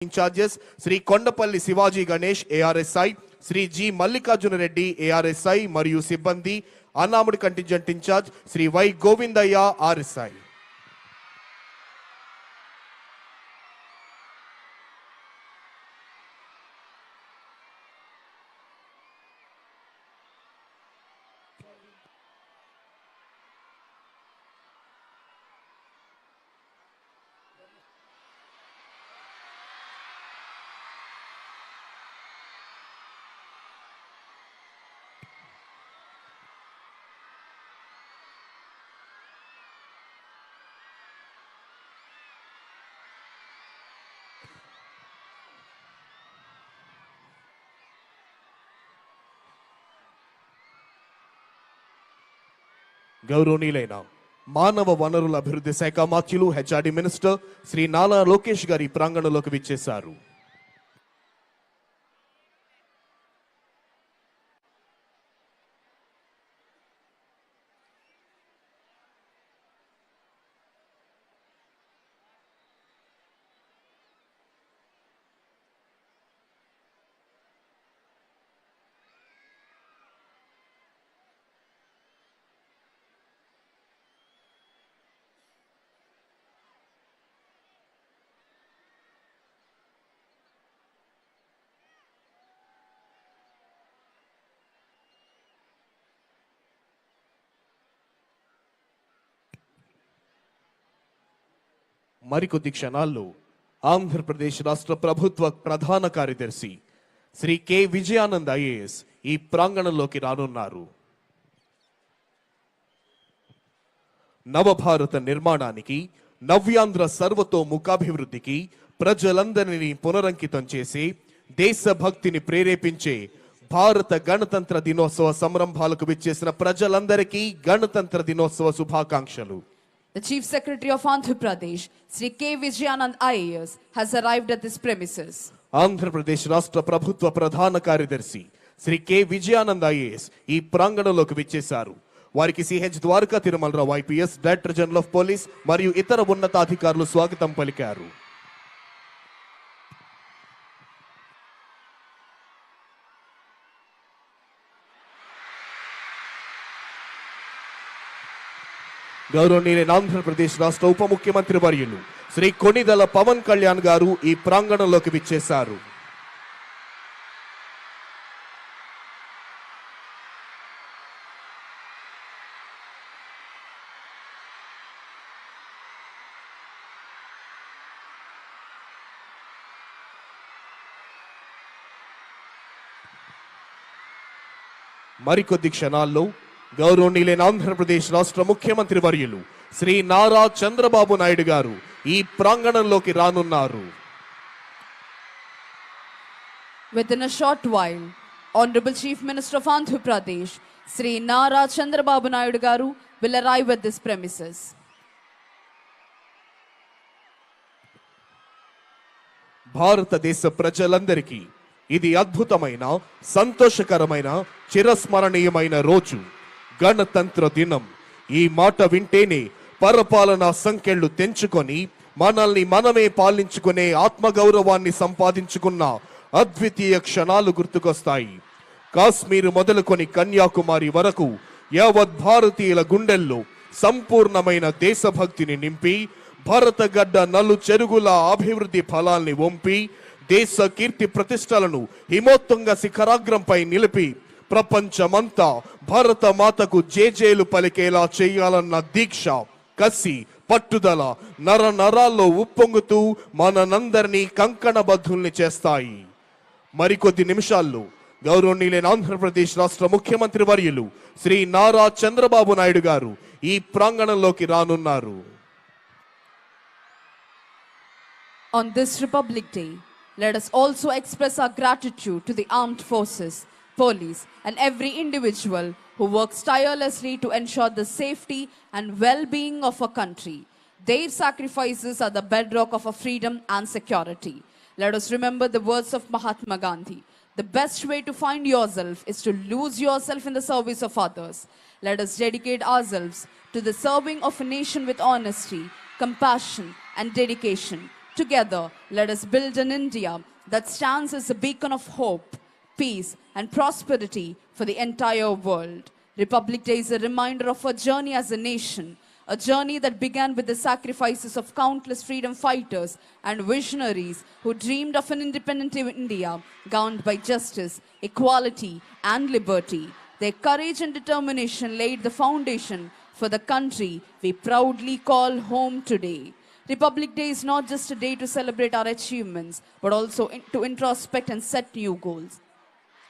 In-charges Shri Kondapalli Shivaji Ganesh ARSI, Shri G Mallikarjuna Reddy ARSI మరియు సిబ్బంది, Annamudi contingent incharge Shri Y Govindaiah RSI. గౌరవనీయులైన మానవ వనరుల అభివృద్ధి శాఖ మాత్యులు హెచ్ఆర్డి మినిస్టర్ శ్రీ నారా లోకేష్ గారి ప్రాంగణంలోకి విచ్చేశారు. మరికొద్ది క్షణాల్లో ఆంధ్రప్రదేశ్ రాష్ట్ర ప్రభుత్వ ప్రధాన కార్యదర్శి శ్రీ కె విజయానంద్ ఐఏఎస్ ఈ ప్రాంగణంలోకి రానున్నారు. నవభారత నిర్మాణానికి, నవ్యాంధ్ర సర్వతోముఖాభివృద్ధికి ప్రజలందరినీ పునరంకితం చేసి దేశభక్తిని ప్రేరేపించే భారత గణతంత్ర దినోత్సవ సంరంభాలకు విచ్చేసిన ప్రజలందరికీ గణతంత్ర దినోత్సవ శుభాకాంక్షలు. The Chief Secretary of Andhra Pradesh, Sri K. Vijayanand IAS, has arrived at this premises. Andhra Pradesh రాష్ట్ర ప్రభుత్వ ప్రధాన కార్యదర్శి శ్రీ కె విజయానంద్ ఐఏఎస్ ఈ ప్రాంగణంలోకి విచ్చేశారు. వారికి CH Dwaraka Tirumala Rao IPS, director general of police మరియు ఇతర ఉన్నతాధికారులు స్వాగతం పలికారు. గౌరవనీయులైన ఆంధ్రప్రదేశ్ రాష్ట్ర ఉప ముఖ్యమంత్రి వర్యులు శ్రీ కొణిదెల పవన్ కళ్యాణ్ గారు ఈ ప్రాంగణంలోకి విచ్చేశారు. మరికొద్ది క్షణాల్లో గౌరవనీయులైన ఆంధ్రప్రదేశ్ రాష్ట్ర ముఖ్యమంత్రి వర్యులు శ్రీ నారా చంద్రబాబు నాయుడు గారు ఈ ప్రాంగణంలోకి రానున్నారు. Within a short while, Honorable Chief Minister of Andhra Pradesh, Sri Nara Chandrababu Naidu Garu, will arrive at this premises. భారతదేశ ప్రజలందరికీ ఇది అద్భుతమైన, సంతోషకరమైన, చిరస్మరణీయమైన రోజు, గణతంత్ర దినం. ఈ మాట వింటేనే పరపాలనా సంఖ్యలు తెంచుకొని మనల్ని మనమే పాలించుకునే ఆత్మగౌరవాన్ని సంపాదించుకున్న అద్వితీయ క్షణాలు గుర్తుకొస్తాయి. కాశ్మీర్ మొదలుకొని కన్యాకుమారి వరకు యావత్ భారతీయుల గుండెల్లో సంపూర్ణమైన దేశభక్తిని నింపి భారతగడ్డ నలు చెరుగుల అభివృద్ధి ఫలాల్ని వంపి దేశ కీర్తి ప్రతిష్టలను హిమోత్తుంగ శిఖరాగ్రంపై నిలిపి ప్రపంచమంతా భారత మాతకు జేజేలు పలికేలా చేయాలన్న దీక్ష, కసి, పట్టుదల నర నరాల్లో ఉప్పొంగుతూ మనందరినీ కంకణబద్ధుల్ని చేస్తాయి. మరికొద్ది నిమిషాల్లో గౌరవనీయులైన ఆంధ్రప్రదేశ్ రాష్ట్ర ముఖ్యమంత్రి వర్యులు శ్రీ నారా చంద్రబాబు నాయుడు గారు ఈ ప్రాంగణంలోకి రానున్నారు. On this Republic Day, let us also express our gratitude to the armed forces, police, and every individual who works tirelessly to ensure the safety and well-being of our country. Their sacrifices are the bedrock of our freedom and security. Let us remember the words of Mahatma Gandhi. The best way to find yourself is to lose yourself in the service of others. Let us dedicate ourselves to the serving of a nation with honesty, compassion, and dedication Together, let us build an India that stands as a beacon of hope, peace, and prosperity for the entire world. Republic Day is a reminder of our journey as a nation, a journey that began with the sacrifices of countless freedom fighters and visionaries who dreamed of an independent India governed by justice, equality, and liberty. Their courage and determination laid the foundation for the country we proudly call home today. Republic Day is not just a day to celebrate our achievements, but also to introspect and set new goals.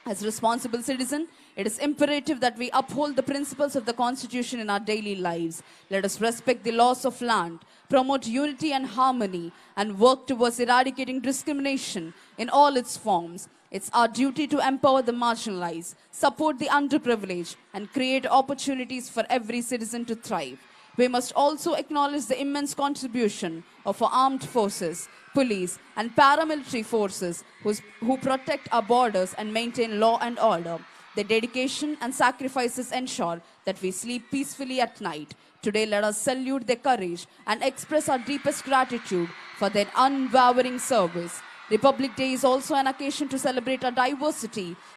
As responsible citizens, it is imperative that we uphold the principles of the Constitution in our daily lives. Let us respect the laws of land, promote unity and harmony, and work towards eradicating discrimination in all its forms. It's our duty to empower the marginalized, support the underprivileged, and create opportunities for every citizen to thrive. We must also acknowledge the immense contribution of our armed forces, police, and paramilitary forces who protect our borders and maintain law and order. Their dedication and sacrifices ensure that we sleep peacefully at night. Today, let us salute their courage and express our deepest gratitude for their unwavering service. Republic Day is also an occasion to celebrate our diversity